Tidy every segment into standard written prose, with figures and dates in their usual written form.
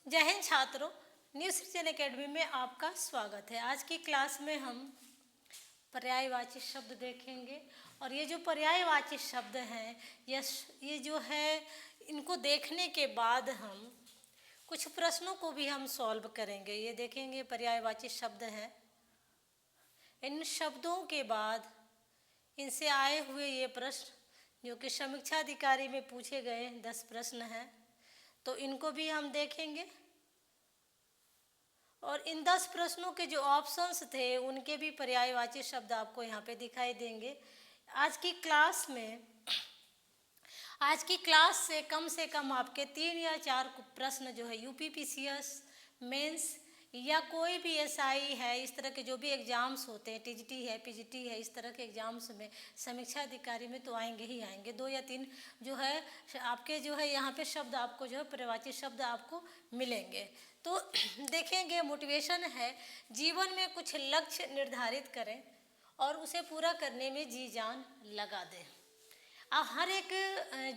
जय हिंद छात्रों, न्यू सृजन एकेडमी में आपका स्वागत है। आज की क्लास में हम पर्यायवाची शब्द देखेंगे और ये जो पर्यायवाची शब्द हैं ये जो है इनको देखने के बाद हम कुछ प्रश्नों को भी हम सॉल्व करेंगे। ये देखेंगे पर्यायवाची शब्द हैं, इन शब्दों के बाद इनसे आए हुए ये प्रश्न जो कि समीक्षा अधिकारी में पूछे गए 10 प्रश्न हैं, तो इनको भी हम देखेंगे और इन 10 प्रश्नों के जो ऑप्शंस थे उनके भी पर्यायवाची शब्द आपको यहाँ पे दिखाई देंगे। आज की क्लास से कम आपके 3 या 4 प्रश्न जो है यूपीपीसीएस, मेंस या कोई भी एसआई है, इस तरह के जो भी एग्जाम्स होते हैं, टीजीटी है, पीजीटी है, इस तरह के एग्जाम्स में समीक्षा अधिकारी में तो आएंगे ही आएंगे। 2 या 3 जो है आपके जो है यहाँ पे शब्द आपको जो है पर्यायवाची शब्द आपको मिलेंगे। तो देखेंगे, मोटिवेशन है जीवन में कुछ लक्ष्य निर्धारित करें और उसे पूरा करने में जी जान लगा दें। हर एक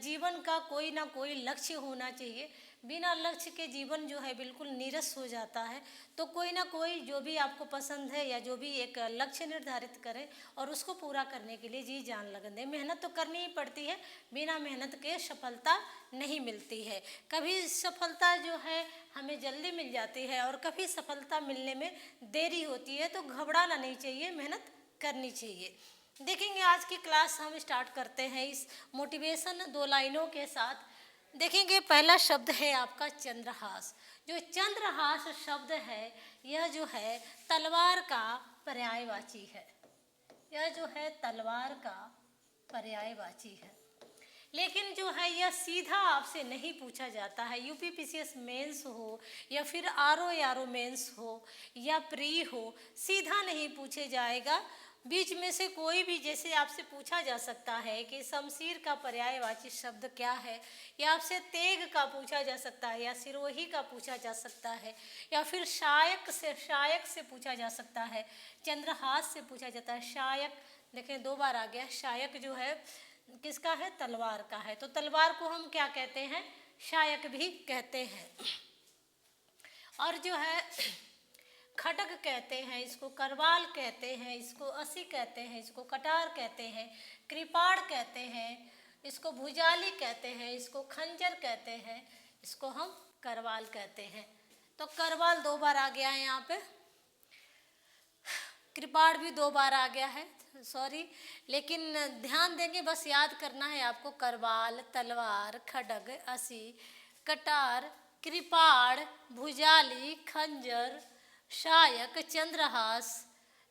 जीवन का कोई ना कोई लक्ष्य होना चाहिए। बिना लक्ष्य के जीवन जो है बिल्कुल नीरस हो जाता है। तो कोई ना कोई जो भी आपको पसंद है या जो भी एक लक्ष्य निर्धारित करें और उसको पूरा करने के लिए जी जान लगा दें। मेहनत तो करनी ही पड़ती है, बिना मेहनत के सफलता नहीं मिलती है। कभी सफलता जो है हमें जल्दी मिल जाती है और कभी सफलता मिलने में देरी होती है, तो घबराना नहीं चाहिए, मेहनत करनी चाहिए। देखेंगे आज की क्लास हम स्टार्ट करते हैं इस मोटिवेशन 2 लाइनों के साथ। देखेंगे पहला शब्द है आपका चंद्रहास। जो चंद्रहास शब्द है यह जो है तलवार का पर्यायवाची है। यह जो है तलवार का पर्यायवाची है, लेकिन जो है यह सीधा आपसे नहीं पूछा जाता है। यूपीपीसीएस मेंस हो या फिर आरओ मेंस हो या प्री हो, सीधा नहीं पूछे जाएगा। बीच में से कोई भी, जैसे आपसे पूछा जा सकता है कि शमशीर का पर्यायवाची शब्द क्या है, या आपसे तेग का पूछा जा सकता है, या सिरोही का पूछा जा सकता है, या फिर शायक से पूछा जा सकता है, चंद्रहास से पूछा जाता है। शायक देखें 2 बार आ गया। शायक जो है किसका है? तलवार का है। तो तलवार को हम क्या कहते हैं? शायक भी कहते हैं। और जो है खड्ग कहते हैं, इसको करवाल कहते हैं, इसको असी कहते हैं, इसको कटार कहते हैं, कृपाड़ कहते हैं, इसको भुजाली कहते हैं, इसको खंजर कहते हैं, इसको हम करवाल कहते हैं। तो करवाल 2 बार आ गया है यहाँ पे, कृपाड़ भी 2 बार आ गया है, सॉरी, लेकिन ध्यान देंगे, बस याद करना है आपको। करवाल, तलवार, खड्ग, असी, कटार, कृपाड़, भुजाली, खंजर, शायक, चंद्रहास,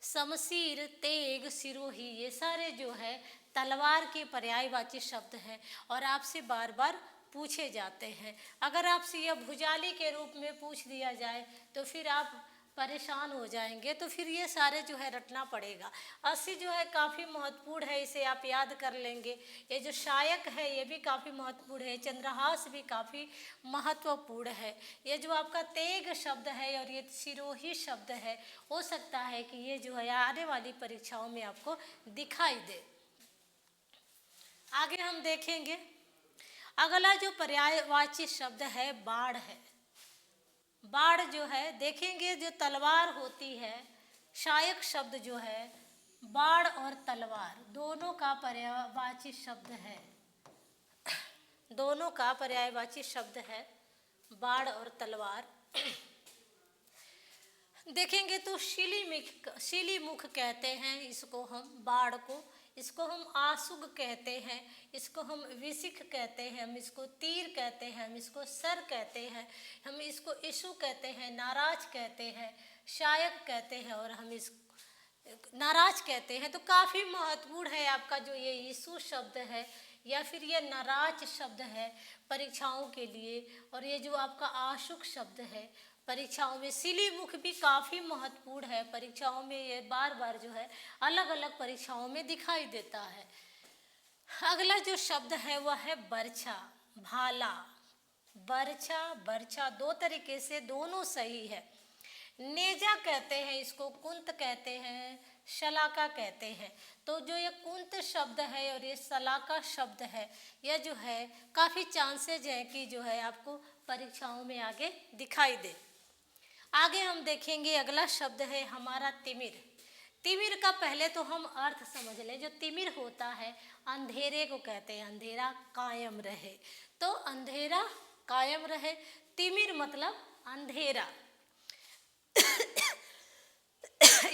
शमशीर, तेग, सिरोही, ये सारे जो है तलवार के पर्यायवाची शब्द हैं और आपसे बार बार पूछे जाते हैं। अगर आपसे यह भुजाली के रूप में पूछ दिया जाए तो फिर आप परेशान हो जाएंगे, तो फिर ये सारे जो है रटना पड़ेगा। असी जो है काफ़ी महत्वपूर्ण है, इसे आप याद कर लेंगे। ये जो शायक है ये भी काफ़ी महत्वपूर्ण है, चंद्रहास भी काफ़ी महत्वपूर्ण है। ये जो आपका तेग शब्द है और ये सिरोही शब्द है, हो सकता है कि ये जो है आने वाली परीक्षाओं में आपको दिखाई दे। आगे हम देखेंगे अगला जो पर्यायवाची शब्द है बाढ़ है। बाढ़ जो है देखेंगे, जो तलवार होती है, शायक शब्द जो है बाढ़ और तलवार दोनों का पर्यायवाची शब्द है। दोनों का पर्यायवाची शब्द है बाढ़ और तलवार। देखेंगे तो शिली मुख कहते हैं इसको हम, बाढ़ को। इसको हम आसुग कहते हैं, इसको हम विशिख कहते हैं, हम इसको तीर कहते हैं, हम इसको सर कहते हैं, हम इसको इशु कहते हैं, नाराज कहते हैं, शायक कहते हैं और हम इसको नाराज कहते हैं। तो काफ़ी महत्वपूर्ण है आपका जो ये यीशु शब्द है या फिर ये नाराज शब्द है परीक्षाओं के लिए। और ये जो आपका आशुक शब्द है परीक्षाओं में, सिली मुख भी काफ़ी महत्वपूर्ण है परीक्षाओं में, ये बार बार जो है अलग अलग परीक्षाओं में दिखाई देता है। अगला जो शब्द है वह है बरछा, भाला। बरछा 2 तरीके से दोनों सही है। नेजा कहते हैं इसको, कुंत कहते हैं, शलाका कहते हैं। तो जो ये कुंत शब्द है और ये शलाका शब्द है, यह जो है काफ़ी चांसेज है कि जो है आपको परीक्षाओं में आगे दिखाई दे। आगे हम देखेंगे, अगला शब्द है हमारा तिमिर। तिमिर का पहले तो हम अर्थ समझ लें। जो तिमिर होता है अंधेरे को कहते हैं, अंधेरा कायम रहे, तो अंधेरा कायम रहे, तिमिर मतलब अंधेरा।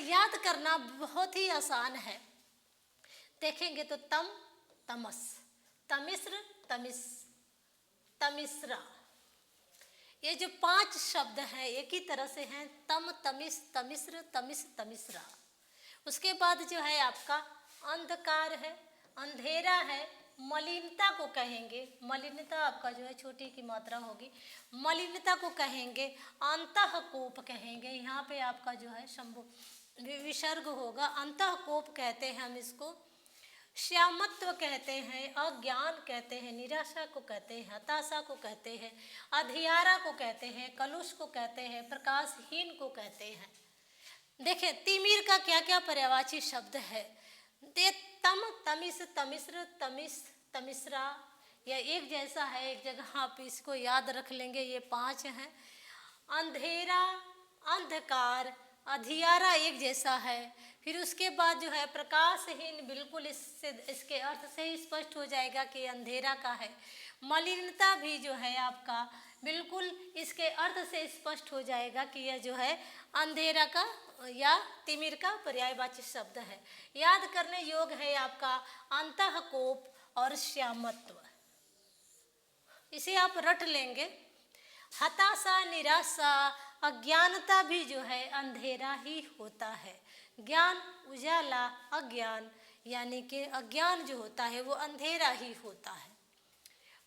याद करना बहुत ही आसान है। देखेंगे तो तम, तमस, तमिस्र, तमिस्रा, ये जो 5 शब्द हैं एक ही तरह से हैं, तम, तमिस, तमिस्र, तमिस्रा। उसके बाद जो है आपका अंधकार है, अंधेरा है, मलिनता को कहेंगे, मलिनता आपका जो है छोटी की मात्रा होगी, मलिनता को कहेंगे, अंतःकोप कहेंगे, यहाँ पे आपका जो है शंभु विसर्ग होगा, अंतःकोप कहते हैं हम इसको, श्यामत्व कहते हैं, अज्ञान कहते हैं, निराशा को कहते हैं, हताशा को कहते हैं, अधियारा को कहते हैं, कलुष को कहते हैं, प्रकाशहीन को कहते हैं। देखें तिमिर का क्या क्या पर्यायवाची शब्द है। तम, तमिस, तमिस्र, तमिस्रा, यह एक जैसा है, एक जगह आप इसको याद रख लेंगे, ये 5 हैं। अंधेरा, अंधकार, अधियारा एक जैसा है। फिर उसके बाद जो है प्रकाशहीन, बिल्कुल इसके अर्थ से ही स्पष्ट हो जाएगा कि अंधेरा का है। मलिनता भी जो है आपका बिल्कुल इसके अर्थ से स्पष्ट हो जाएगा कि यह जो है अंधेरा का या तिमिर का पर्यायवाची शब्द है। याद करने योग्य है आपका अंतःकोप और श्यामत्व, इसे आप रट लेंगे। हताशा, निराशा, अज्ञानता भी जो है अंधेरा ही होता है। ज्ञान, उजाला, अज्ञान, यानी कि अज्ञान जो होता है वो अंधेरा ही होता है।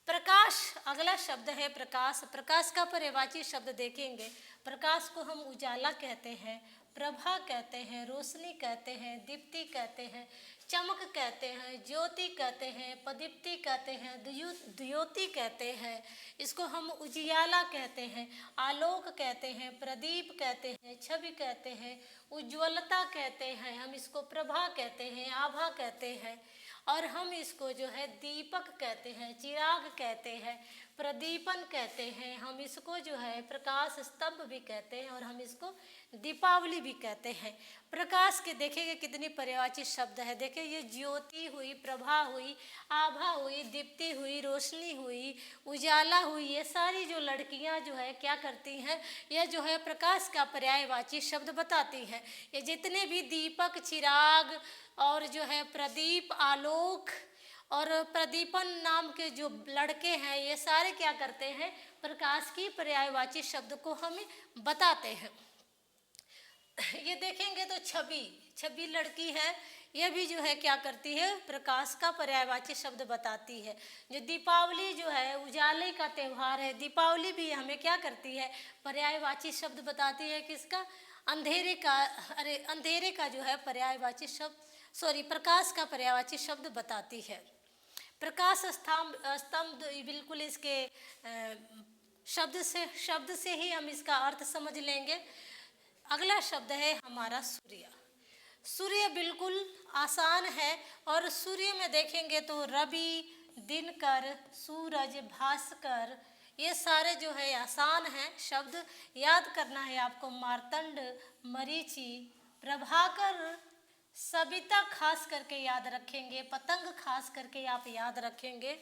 प्रकाश, अगला शब्द है प्रकाश। प्रकाश का पर्यायवाची शब्द देखेंगे, प्रकाश को हम उजाला कहते हैं, प्रभा कहते हैं, रोशनी कहते हैं, दीप्ति कहते हैं, चमक कहते हैं, ज्योति कहते हैं, प्रदीप्ति कहते हैं, द्योति कहते हैं, इसको हम उजियाला कहते हैं, आलोक कहते हैं, प्रदीप कहते हैं, छवि कहते हैं, उज्ज्वलता कहते हैं, हम इसको प्रभा कहते हैं, आभा कहते हैं, और हम इसको जो है दीपक कहते हैं, चिराग कहते हैं, प्रदीपन कहते हैं, हम इसको जो है प्रकाश स्तंभ भी कहते हैं, और हम इसको दीपावली भी कहते हैं। प्रकाश के देखेंगे कितनी पर्यायवाची शब्द है। देखिए ये ज्योति हुई, प्रभा हुई, आभा हुई, दीप्ति हुई, रोशनी हुई, उजाला हुई, ये सारी जो लड़कियां जो है क्या करती हैं, यह जो है प्रकाश का पर्यायवाची शब्द बताती हैं। ये जितने भी दीपक, चिराग और जो है प्रदीप, आलोक और प्रदीपन नाम के जो लड़के हैं, ये सारे क्या करते हैं, प्रकाश की पर्यायवाची शब्द को हमें बताते हैं। ये देखेंगे तो छवि लड़की है, यह भी जो है क्या करती है, प्रकाश का पर्यायवाची शब्द बताती है। जो दीपावली जो है उजाले का त्यौहार है, दीपावली भी हमें क्या करती है, पर्यायवाची शब्द बताती है। किसका, अंधेरे का, अंधेरे का जो है पर्यायवाची शब्द, प्रकाश का पर्यायवाची शब्द बताती है। प्रकाश स्तंभ बिल्कुल इसके शब्द से ही हम इसका अर्थ समझ लेंगे। अगला शब्द है हमारा सूर्य। सूर्य बिल्कुल आसान है, और सूर्य में देखेंगे तो रवि, दिनकर, सूरज, भास्कर, ये सारे जो है आसान हैं शब्द। याद करना है आपको मार्तंड, मरीचि, प्रभाकर, सविता खास करके याद रखेंगे, पतंग खास करके आप याद रखेंगे।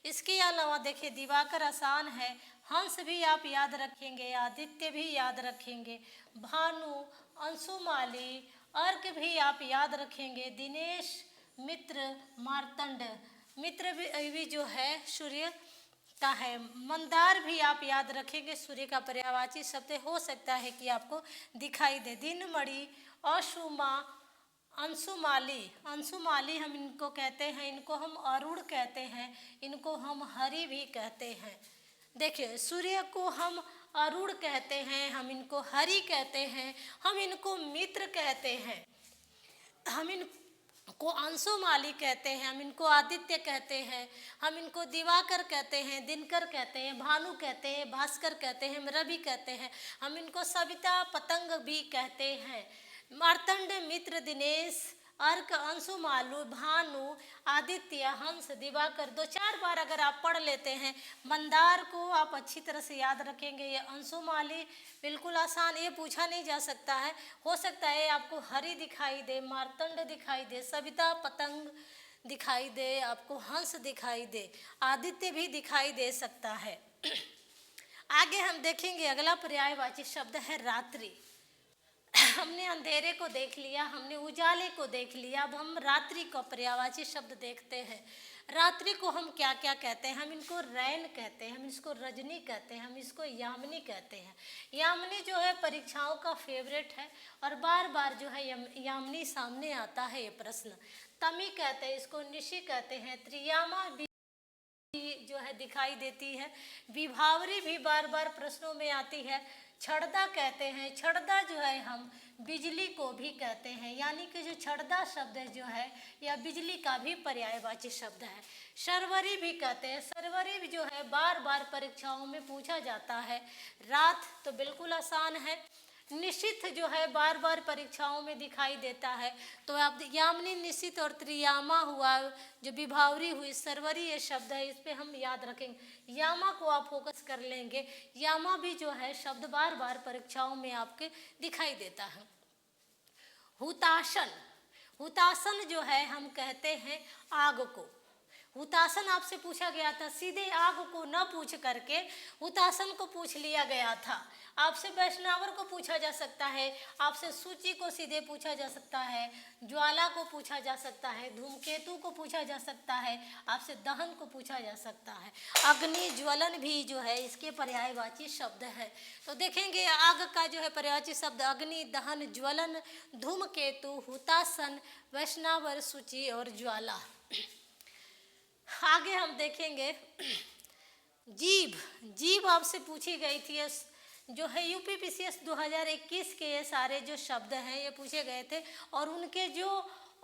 इसके अलावा देखिए दिवाकर आसान है, हंस भी आप याद रखेंगे, आदित्य भी याद रखेंगे, भानु, अंशुमाली, अर्क भी आप याद रखेंगे, दिनेश, मित्र, मार्तंड, मित्र भी जो है सूर्य का है, मंदार भी आप याद रखेंगे, सूर्य का पर्यायवाची शब्द हो सकता है कि आपको दिखाई दे। दिनमणि, अशुमा, अंशुमाली हम इनको कहते हैं, इनको हम अरुण कहते हैं, इनको हम हरि भी कहते हैं। देखिए सूर्य को हम अरुण कहते हैं, हम इनको हरि कहते हैं, हम इनको मित्र कहते हैं, हम इनको अंशुमाली कहते हैं, हम इनको आदित्य कहते हैं, हम इनको दिवाकर कहते हैं, दिनकर कहते हैं, भानु कहते हैं, भास्कर कहते हैं, रवि कहते हैं, हम इनको सविता, पतंग भी कहते हैं। मार्तंड, मित्र, दिनेश, अर्क, अंशु, मालू, भानु, आदित्य, हंस, दिवाकर। 2-4 बार अगर आप पढ़ लेते हैं मंदार को आप अच्छी तरह से याद रखेंगे। ये अंशुमाली बिल्कुल आसान, ये पूछा नहीं जा सकता है। हो सकता है आपको हरि दिखाई दे, मार्तंड दिखाई दे, सविता, पतंग दिखाई दे, आपको हंस दिखाई दे, आदित्य भी दिखाई दे सकता है। आगे हम देखेंगे अगला पर्यायवाची शब्द है रात्रि। हमने अंधेरे को देख लिया, हमने उजाले को देख लिया, अब हम रात्रि का पर्यायवाची शब्द देखते हैं। रात्रि को हम क्या क्या कहते हैं? हम इनको रैन कहते हैं, हम इसको रजनी कहते हैं, हम इसको यामिनी कहते हैं। यामिनी जो है परीक्षाओं का फेवरेट है और बार बार जो है यामिनी सामने आता है ये प्रश्न। तमी कहते हैं इसको, निशी कहते हैं, त्रियामा भी जो है दिखाई देती है, विभावरी भी बार बार प्रश्नों में आती है। छड़दा कहते हैं, छड़दा जो है हम बिजली को भी कहते हैं, यानी कि जो छड़दा शब्द है जो है यह बिजली का भी पर्यायवाची शब्द है। सरवरी भी कहते हैं, सरवरी भी जो है बार बार परीक्षाओं में पूछा जाता है। रात तो बिल्कुल आसान है। निशित जो है बार बार परीक्षाओं में दिखाई देता है। तो आप यामिनी, निशित और त्रियामा हुआ, जो विभावरी हुई, सरवरी ये शब्द है, इस पे हम याद रखेंगे। यामा को आप फोकस कर लेंगे, यामा भी जो है शब्द बार बार परीक्षाओं में आपके दिखाई देता है। हुताशन, हुताशन जो है हम कहते हैं आग को। हुताशन आपसे पूछा गया था, सीधे आग को न पूछ करके हुताशन को पूछ लिया गया था। आपसे वैष्णवर को पूछा जा सकता है, आपसे सूची को सीधे पूछा जा सकता है, ज्वाला को पूछा जा सकता है, धूमकेतु को पूछा जा सकता है, आपसे दहन को पूछा जा सकता है। अग्नि, ज्वलन भी जो है इसके पर्यायवाची शब्द है। तो देखेंगे आग का जो है पर्यायवाची शब्द अग्नि, दहन, ज्वलन, धूमकेतु, हुतासन, वैष्णवर, सूची और ज्वाला। आगे हम देखेंगे जीभ। जीभ आपसे पूछी गई थी, जो है यूपीपीसीएस 2021 के ये सारे जो शब्द हैं ये पूछे गए थे और उनके जो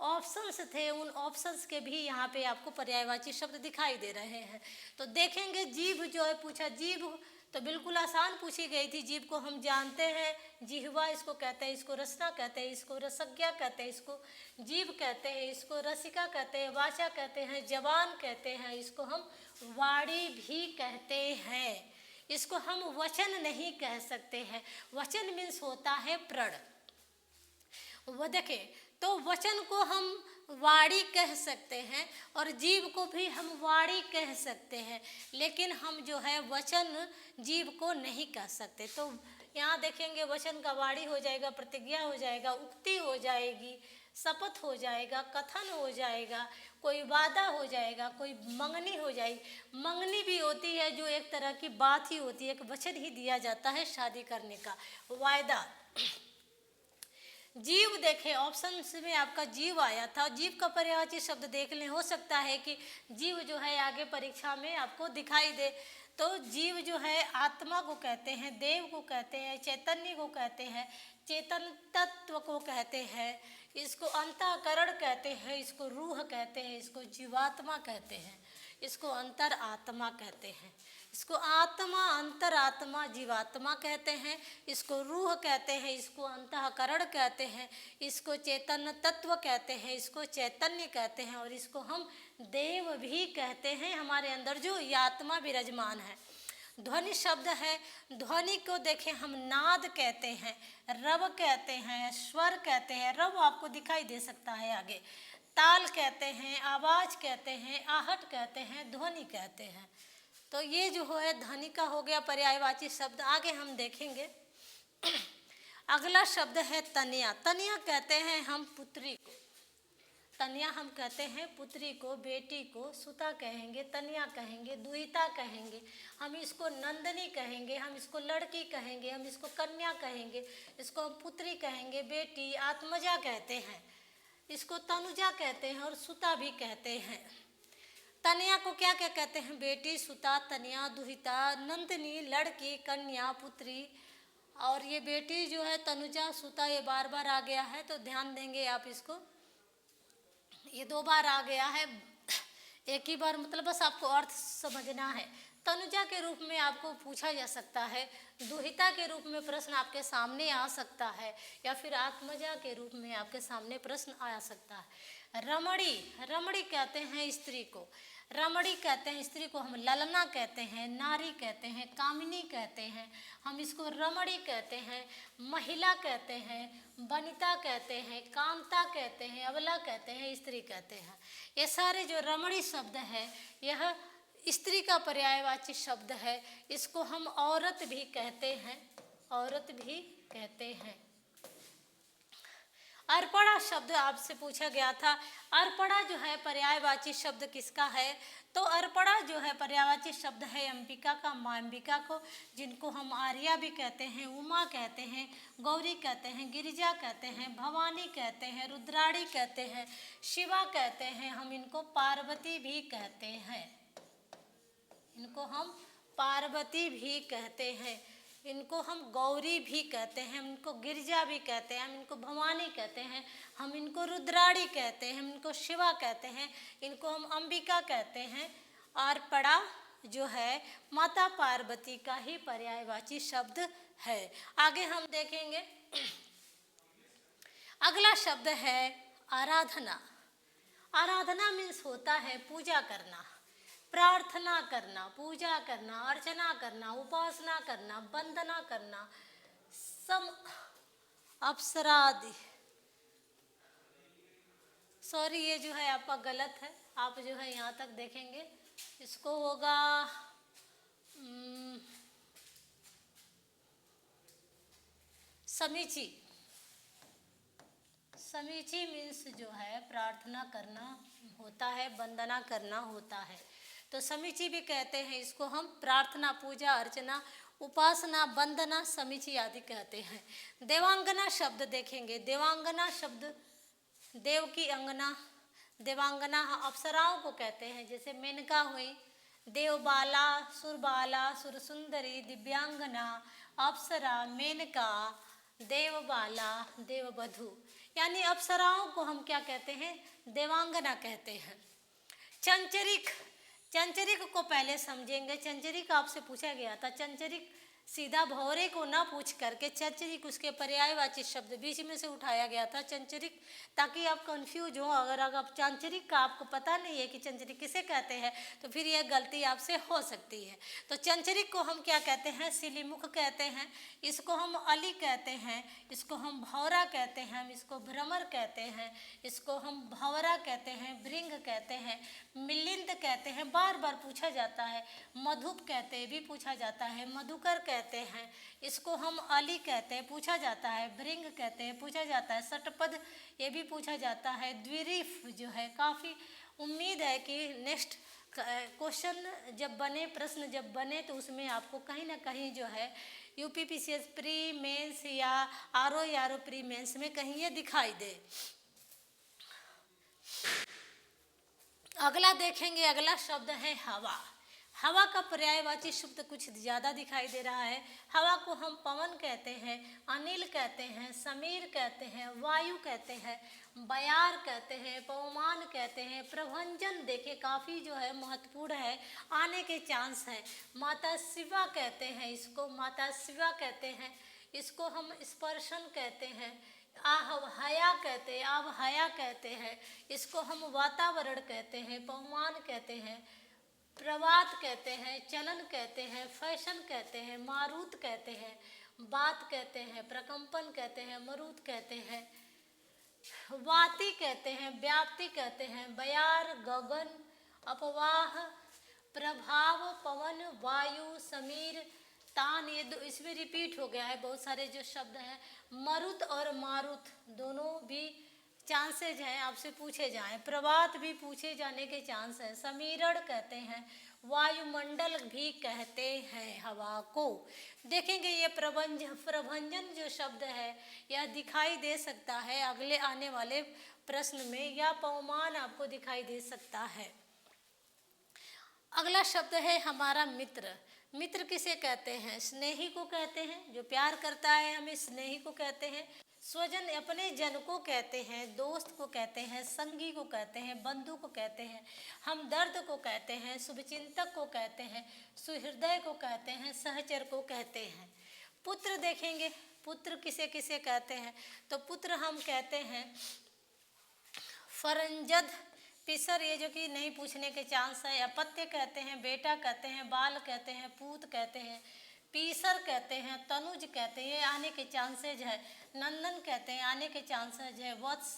ऑप्शंस थे उन ऑप्शंस के भी यहाँ पे आपको पर्यायवाची शब्द दिखाई दे रहे हैं। तो देखेंगे जीभ जो है पूछा, जीभ तो बिल्कुल आसान पूछी गई थी। जीभ को हम जानते हैं, जिह्वा इसको कहते हैं, इसको रसना कहते हैं, इसको रसज्ञा कहते हैं, इसको जीभ कहते हैं, इसको रसिका कहते हैं, वाचा कहते हैं, जबान कहते हैं, इसको हम वाणी भी कहते हैं। इसको हम वचन नहीं कह सकते हैं। वचन मीन्स होता है प्रण। वो देखें तो वचन को हम वाणी कह सकते हैं और जीव को भी हम वाणी कह सकते हैं, लेकिन हम जो है वचन जीव को नहीं कह सकते। तो यहाँ देखेंगे वचन का वाणी हो जाएगा, प्रतिज्ञा हो जाएगा, उक्ति हो जाएगी, शपथ हो जाएगा, कथन हो जाएगा, कोई वादा हो जाएगा, कोई मंगनी हो जाएगी। मंगनी भी होती है जो एक तरह की बात ही होती है, एक वचन ही दिया जाता है शादी करने का, वायदा। जीव देखें ऑप्शन में आपका जीव आया था, जीव का पर्यायवाची शब्द देख लें। हो सकता है कि जीव जो है आगे परीक्षा में आपको दिखाई दे। तो जीव जो है आत्मा को कहते हैं, देव को कहते हैं, चैतन्य को कहते हैं, चेतन तत्व को कहते हैं, इसको अंतःकरण कहते हैं, इसको रूह कहते हैं, इसको जीवात्मा कहते हैं, इसको अंतर आत्मा कहते हैं, इसको आत्मा, अंतरात्मा, जीवात्मा कहते हैं, इसको रूह कहते हैं, इसको अंतःकरण कहते हैं, इसको चेतन तत्व कहते हैं, इसको चैतन्य कहते हैं और इसको हम देव भी कहते हैं। हमारे अंदर जो ये आत्मा विराजमान है। ध्वनि शब्द है, ध्वनि को देखें हम नाद कहते हैं, रव कहते हैं, स्वर कहते हैं, रव आपको दिखाई दे सकता है आगे, ताल कहते हैं, आवाज कहते हैं, आहट कहते हैं, ध्वनि कहते हैं। तो ये जो है ध्वनि का हो गया पर्यायवाची शब्द। आगे हम देखेंगे अगला शब्द है तनिया। तनिया कहते हैं हम पुत्री को, तनिया हम कहते हैं पुत्री को, बेटी को, सुता कहेंगे, तनिया कहेंगे, दुहिता कहेंगे, हम इसको नंदनी कहेंगे, हम इसको लड़की कहेंगे, हम इसको कन्या कहेंगे, इसको हम पुत्री कहेंगे, बेटी, आत्मजा कहते हैं, इसको तनुजा कहते हैं और सुता भी कहते हैं। तनिया को क्या क्या कहते हैं? बेटी, सुता, तनिया, दुहिता, नंदनी, लड़की, कन्या, पुत्री। और ये बेटी जो है तनुजा, सुता, ये बार बार आ गया है तो ध्यान देंगे आप इसको, ये 2 बार आ गया है, एक ही बार मतलब बस आपको अर्थ समझना है। तनुजा के रूप में आपको पूछा जा सकता है, दुहिता के रूप में प्रश्न आपके सामने आ सकता है, या फिर आत्मजा के रूप में आपके सामने प्रश्न आ सकता है। रमणी, रमणी कहते हैं स्त्री को, रमणी कहते हैं स्त्री को, हम ललना कहते हैं, नारी कहते हैं, कामिनी कहते हैं, हम इसको रमणी कहते हैं, महिला कहते हैं, वनिता कहते हैं, कांता कहते हैं, अबला कहते हैं, स्त्री कहते हैं। ये सारे जो रमणी शब्द है यह स्त्री का पर्यायवाची शब्द है। इसको हम औरत भी कहते हैं, औरत भी कहते हैं। अर्पणा शब्द आपसे पूछा गया था, अर्पणा जो है पर्यायवाची शब्द किसका है? तो अर्पणा जो है पर्यायवाची शब्द है अंबिका का, माँ अंबिका को, जिनको हम आर्या भी कहते हैं, उमा कहते हैं, गौरी कहते हैं, गिरिजा कहते हैं, भवानी कहते हैं, रुद्राणी कहते हैं, शिवा कहते हैं, हम इनको पार्वती भी कहते हैं, इनको हम पार्वती भी कहते हैं, इनको हम गौरी भी कहते हैं, हम इनको गिरिजा भी कहते हैं, हम इनको भवानी कहते हैं, हम इनको रुद्राणी कहते हैं, हम इनको शिवा कहते हैं, इनको हम अंबिका कहते हैं। अर्पणा जो है माता पार्वती का ही पर्यायवाची शब्द है। आगे हम देखेंगे, अगला शब्द है आराधना। आराधना मीन्स होता है पूजा करना, प्रार्थना करना, पूजा करना, अर्चना करना, उपासना करना, वंदना करना, सम अप्सरादि। सॉरी, ये जो है आपका गलत है, आप जो है यहाँ तक देखेंगे, इसको होगा समीची। समीची मीन्स जो है प्रार्थना करना होता है, वंदना करना होता है, तो समीची भी कहते हैं इसको हम। प्रार्थना, पूजा, अर्चना, उपासना, वंदना, समीची आदि कहते हैं। देवांगना शब्द देखेंगे, देवांगना शब्द देव की अंगना, देवांगना अप्सराओं को कहते हैं, जैसे मेनका हुई, देवबाला, सुरबाला, सुरसुंदरी, दिव्यांगना, अप्सरा, मेनका, देवबाला, देववधू, यानी अप्सराओं को हम क्या कहते हैं? देवांगना कहते हैं। चंचरिक, चंचरिक को पहले समझेंगे। चंचरिक आपसे पूछा गया था, चंचरिक सीधा भौरे को ना पूछ करके चंचरिक उसके पर्यायवाची शब्द बीच में से उठाया गया था, चंचरिक, ताकि आप कंफ्यूज हो। अगर आप चंचरिक का आपको पता नहीं है कि चंचरिक किसे कहते हैं तो फिर यह गलती आपसे हो सकती है। तो चंचरिक को हम क्या कहते हैं? सिलीमुख कहते हैं, इसको हम अली कहते हैं, इसको हम भौरा कहते हैं, हम इसको भ्रमर कहते हैं, इसको हम भौरा कहते हैं, भृंग कहते हैं, मिलिंद कहते हैं, बार बार पूछा जाता है। मधुप कहते हैं, भी पूछा जाता है, मधुकर कहते हैं, इसको हम अली कहते हैं, पूछा जाता है, भृंग कहते हैं, पूछा जाता है, सटपद ये भी पूछा जाता है, द्विरीफ जो है। काफ़ी उम्मीद है कि नेक्स्ट क्वेश्चन जब बने, प्रश्न जब बने तो उसमें आपको कहीं ना कहीं जो है यूपीपीसीएस प्री मेंस या आरओ प्री मेंस में कहीं ये दिखाई दे। अगला देखेंगे, अगला शब्द है हवा। हवा का पर्यायवाची शब्द कुछ ज़्यादा दिखाई दे रहा है। हवा को हम पवन कहते हैं, अनिल कहते हैं, समीर कहते हैं, वायु कहते हैं, बयार कहते हैं, पवमान कहते हैं, प्रभंजन देखिए काफ़ी जो है महत्वपूर्ण है, आने के चांस हैं। माता शिवा कहते हैं, इसको माता शिवा कहते हैं, इसको हम स्पर्शन कहते हैं, हया कहते हैं, अब हया कहते हैं, इसको हम वातावरण कहते हैं, पवमान कहते हैं, प्रवात कहते हैं, चलन कहते हैं, फैशन कहते हैं, मारुत कहते हैं, बात कहते हैं, प्रकंपन कहते हैं, मरुत कहते हैं, वाति कहते हैं, व्याप्ति कहते हैं, बयार, गगन, अपवाह, प्रभाव, पवन, वायु, समीर, तान, ये इसमें रिपीट हो गया है बहुत सारे जो शब्द हैं। मरुत और मारुत दोनों भी चांसेज हैं आपसे पूछे जाएं, प्रवात भी पूछे जाने के चांस हैं, समीरण कहते हैं, वायुमंडल भी कहते हैं हवा को। देखेंगे ये प्रभंजन जो शब्द है यह दिखाई दे सकता है अगले आने वाले प्रश्न में, या पवमान आपको दिखाई दे सकता है। अगला शब्द है हमारा मित्र। मित्र किसे कहते हैं? स्नेही को कहते हैं, जो प्यार करता है हमें स्नेही को कहते हैं। स्वजन अपने जन को कहते हैं, दोस्त को कहते हैं, संगी को कहते हैं, बंधु को कहते हैं, हमदर्द को कहते हैं, शुभचिंतक को कहते हैं, सुहृदय को कहते हैं, सहचर को कहते हैं। पुत्र देखेंगे, पुत्र किसे किसे कहते हैं? तो पुत्र हम कहते हैं फरंजद, पिसर, ये जो कि नहीं पूछने के चांस है। अपत्य कहते हैं, बेटा कहते हैं, बाल कहते हैं, पूत कहते हैं, पीसर कहते हैं, तनुज कहते हैं, ये आने के चांसेज है। नंदन कहते हैं, आने के चांसेज है। वत्स,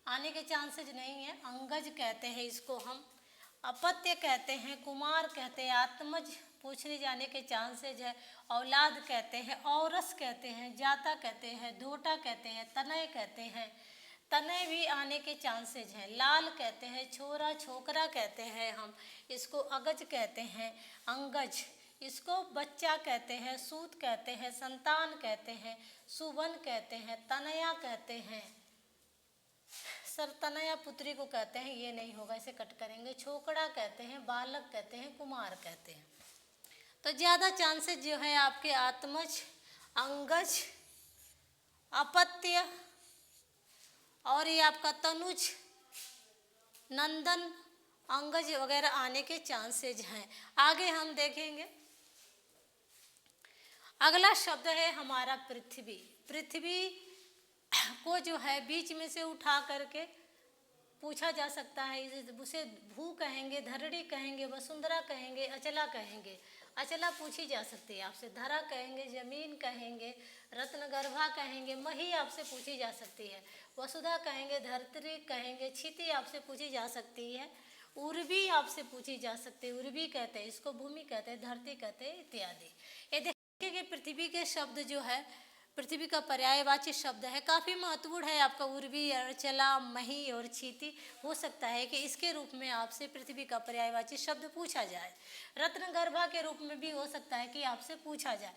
आने के चांसेज नहीं है। अंगज कहते हैं इसको हम। अपत्य कहते हैं, कुमार कहते हैं, आत्मज पूछने जाने के चांसेज है। औलाद कहते हैं, औरस कहते हैं, जाता कहते हैं, धोटा कहते हैं, तनय कहते हैं, तनय भी आने के चांसेज हैं। लाल कहते हैं, छोरा छोकरा कहते हैं हम, इसको अगज कहते हैं। अंगज, इसको बच्चा कहते हैं। सूत कहते हैं, संतान कहते हैं, सुवन कहते हैं, तनया कहते हैं। सर तनया पुत्री को कहते हैं, ये नहीं होगा, इसे कट करेंगे। छोकरा कहते हैं, बालक कहते हैं, कुमार कहते हैं। तो ज़्यादा चांसेस जो है आपके आत्मज, अंगज, अपत्य और ये आपका तनुज, नंदन, अंगज वगैरह आने के चांसेज हैं। आगे हम देखेंगे, अगला शब्द है हमारा पृथ्वी। पृथ्वी को जो है बीच में से उठा करके पूछा जा सकता है। उसे भू कहेंगे, धरणी कहेंगे, वसुंधरा कहेंगे, अचला कहेंगे। अचला पूछी जा सकती है आपसे। धरा कहेंगे, जमीन कहेंगे, रत्नगर्भा कहेंगे, मही आपसे पूछी जा सकती है। वसुधा कहेंगे, धरत्री कहेंगे, क्षिति आपसे पूछी जा सकती है। उर्वी आपसे पूछी जा सकती है, उर्वी कहते हैं इसको, भूमि कहते हैं, धरती कहते हैं, इत्यादि। ये देखिए पृथ्वी के शब्द जो है, पृथ्वी का पर्यायवाची शब्द है, काफ़ी महत्वपूर्ण है आपका। उर्वी, अर्चला, मही और क्षिति, हो सकता है कि इसके रूप में आपसे पृथ्वी का पर्यायवाची शब्द पूछा जाए। रत्नगर्भा के रूप में भी हो सकता है कि आपसे पूछा जाए।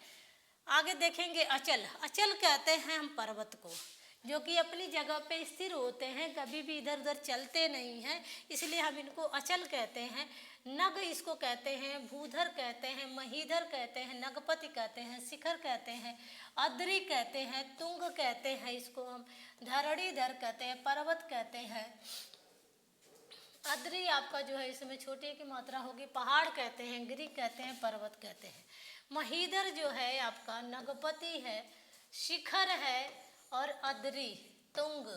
आगे देखेंगे अचल। अचल कहते हैं हम पर्वत को, जो कि अपनी जगह पे स्थिर होते हैं, कभी भी इधर उधर चलते नहीं हैं, इसलिए हम इनको अचल कहते हैं। नग इसको कहते हैं, भूधर कहते हैं, महीधर कहते हैं, नगपति कहते हैं, शिखर कहते हैं, अद्रि कहते हैं, तुंग कहते हैं इसको हम, धरणीधर कहते हैं, पर्वत कहते हैं। अद्रि आपका जो है इसमें छोटे की मात्रा होगी, पहाड़ कहते हैं, गिरि कहते हैं, पर्वत कहते हैं। महीधर जो है आपका नगपति है, शिखर है और अद्रि, तुंग,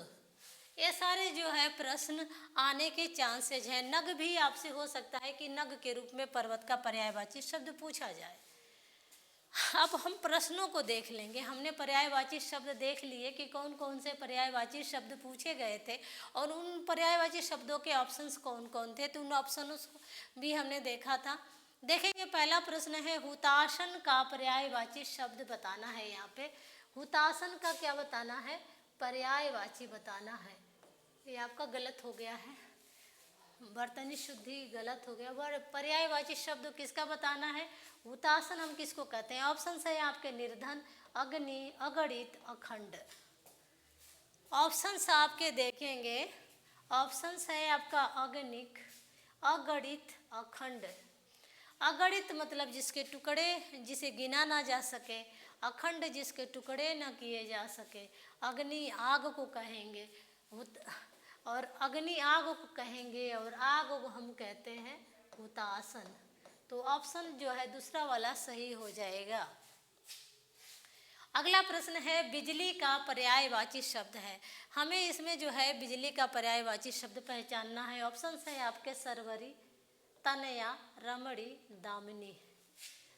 ये सारे जो है प्रश्न आने के चांसेज हैं। नग भी आपसे हो सकता है कि नग के रूप में पर्वत का पर्यायवाची शब्द पूछा जाए। अब हम प्रश्नों को देख लेंगे। हमने पर्यायवाची शब्द देख लिए कि कौन कौन से पर्यायवाची शब्द पूछे गए थे और उन पर्यायवाची शब्दों के ऑप्शंस कौन कौन थे, तो उन ऑप्शनों को भी हमने देखा था। देखेंगे पहला प्रश्न है, हुतासन का पर्यायवाची शब्द बताना है। यहाँ पे हुतासन का क्या बताना है? पर्यायवाची बताना है। ये आपका गलत हो गया है, बर्तनी शुद्धि गलत हो गया। पर्यायवाची शब्द किसका बताना है? हुतासन हम किसको कहते हैं? ऑप्शन है आपके निर्धन, अग्नि, अगणित, अखंड। ऑप्शन आपके देखेंगे, ऑप्शन है आपका अगणित, अगणित, अखंड। अगणित मतलब जिसके टुकड़े जिसे गिना ना जा सके, अखंड जिसके टुकड़े न किए जा सके। अग्नि आग को कहेंगे और अग्नि आग को कहेंगे और आग को हम कहते हैं हुतासन। तो ऑप्शन जो है दूसरा वाला सही हो जाएगा। अगला प्रश्न है, बिजली का पर्यायवाची शब्द है। हमें इसमें जो है बिजली का पर्यायवाची शब्द पहचानना है। ऑप्शन है आपके सरवरी, तनया, रमणी, दामिनी।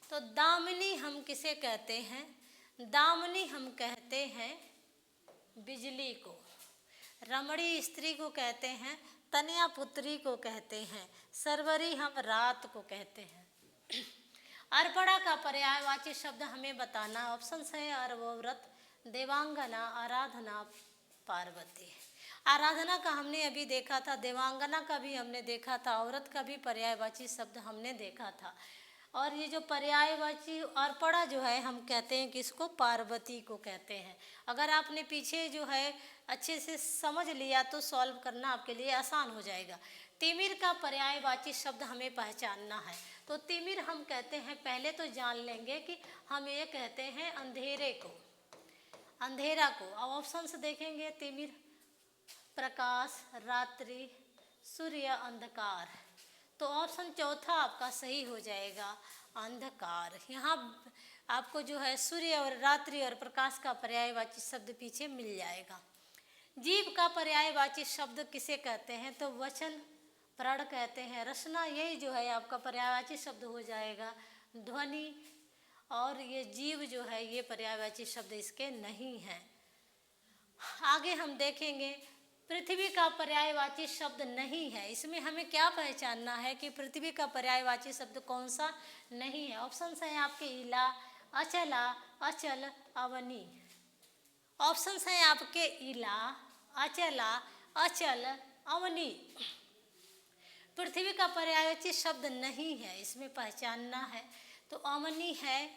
तो दामिनी हम किसे कहते हैं? दामिनी हम कहते हैं बिजली को। रमणी स्त्री को कहते हैं, तनया पुत्री को कहते हैं, सरवरी हम रात को कहते हैं। अर्पणा का पर्यायवाची शब्द हमें बताना। ऑप्शन है अर्वव्रत, देवांगना, आराधना, पार्वती। आराधना का हमने अभी देखा था, देवांगना का भी हमने देखा था, औरत का भी पर्यायवाची शब्द हमने देखा था। और ये जो पर्यायवाची अर्पणा जो है हम कहते हैं किसको? पार्वती को कहते हैं। अगर आपने पीछे जो है अच्छे से समझ लिया तो सॉल्व करना आपके लिए आसान हो जाएगा। तिमिर का पर्यायवाची शब्द हमें पहचानना है। तो तिमिर हम कहते हैं, पहले तो जान लेंगे कि हम ये कहते हैं अंधेरे को, अंधेरा को। अब ऑप्शन से देखेंगे, तिमिर, प्रकाश, रात्रि, सूर्य, अंधकार। तो ऑप्शन चौथा आपका सही हो जाएगा, अंधकार। यहाँ आपको जो है सूर्य और रात्रि और प्रकाश का पर्यायवाची शब्द पीछे मिल जाएगा। जीव का पर्यायवाची शब्द किसे कहते हैं? तो वचन, प्रण कहते हैं, रचना, यही जो है आपका पर्यायवाची शब्द हो जाएगा। ध्वनि और ये जीव जो है ये पर्यायवाची शब्द इसके नहीं हैं। आगे हम देखेंगे, पृथ्वी का पर्यायवाची शब्द नहीं है। इसमें हमें क्या पहचानना है कि पृथ्वी का पर्यायवाची शब्द कौन सा नहीं है। ऑप्शन है आपके इला, अचला, अचल, अवनी। ऑप्शन है आपके इला, अचला, अचल, अवनी। पृथ्वी का पर्यायवाची शब्द नहीं है, इसमें पहचानना है। तो अवनी है,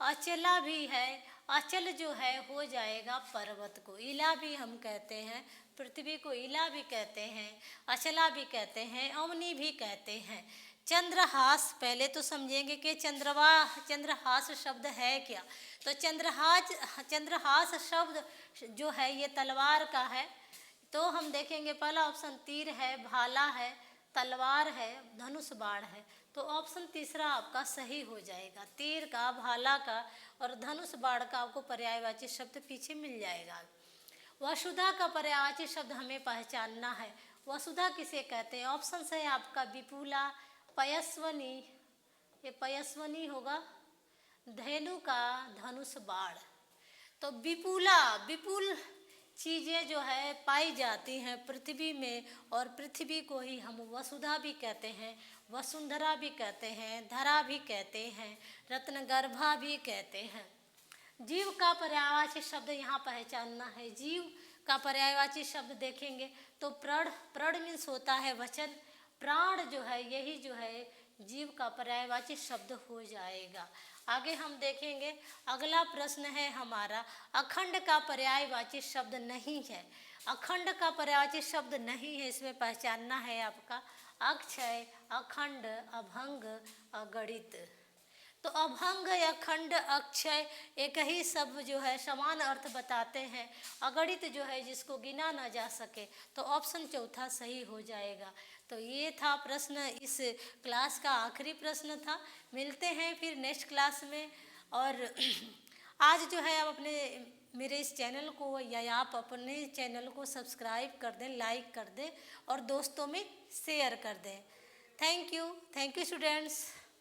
अचला भी है, अचल जो है हो जाएगा पर्वत को। इला भी हम कहते हैं, पृथ्वी को इला भी कहते हैं, अचला भी कहते हैं, अवनी भी कहते हैं। चंद्रहास, पहले तो समझेंगे कि चंद्रहास शब्द है क्या। तो चंद्रहास शब्द जो है ये तलवार का है। तो हम देखेंगे, पहला ऑप्शन तीर है, भाला है, तलवार है, धनुष बाण है। तो ऑप्शन तीसरा आपका सही हो जाएगा। तीर का, भाला का और धनुष बाण का आपको पर्यायवाची शब्द पीछे मिल जाएगा। वसुधा का पर्यायवाची शब्द हमें पहचानना है। वसुधा किसे कहते हैं? ऑप्शन है आपका विपुला, पयस्वनी, ये पयस्वनी होगा, धेनु का धनुष बाण। तो विपुला, विपुल चीज़ें जो है पाई जाती हैं पृथ्वी में, और पृथ्वी को ही हम वसुधा भी कहते हैं, वसुंधरा भी कहते हैं, धरा भी कहते हैं, रत्नगर्भा भी कहते हैं। जीव का पर्यायवाची शब्द यहाँ पहचानना है। जीव का पर्यायवाची शब्द देखेंगे तो प्रण, प्रण मीन्स होता है वचन, प्राण जो है यही जो है जीव का पर्यायवाची शब्द हो जाएगा। आगे हम देखेंगे, अगला प्रश्न है हमारा, अखंड का पर्यायवाची शब्द नहीं है। अखंड का पर्यायवाची शब्द नहीं है, इसमें पहचानना है आपका अक्षय, अखंड, अभंग, अगणित। तो अभंग, अखंड, अक्षय एक ही शब्द जो है समान अर्थ बताते हैं। अगणित जो है जिसको गिना ना जा सके। तो ऑप्शन चौथा सही हो जाएगा। तो ये था प्रश्न, इस क्लास का आखिरी प्रश्न था। मिलते हैं फिर नेक्स्ट क्लास में। और आज जो है आप अपने मेरे इस चैनल को या आप अपने चैनल को सब्सक्राइब कर दें, लाइक कर दें और दोस्तों में शेयर कर दें। Thank you students.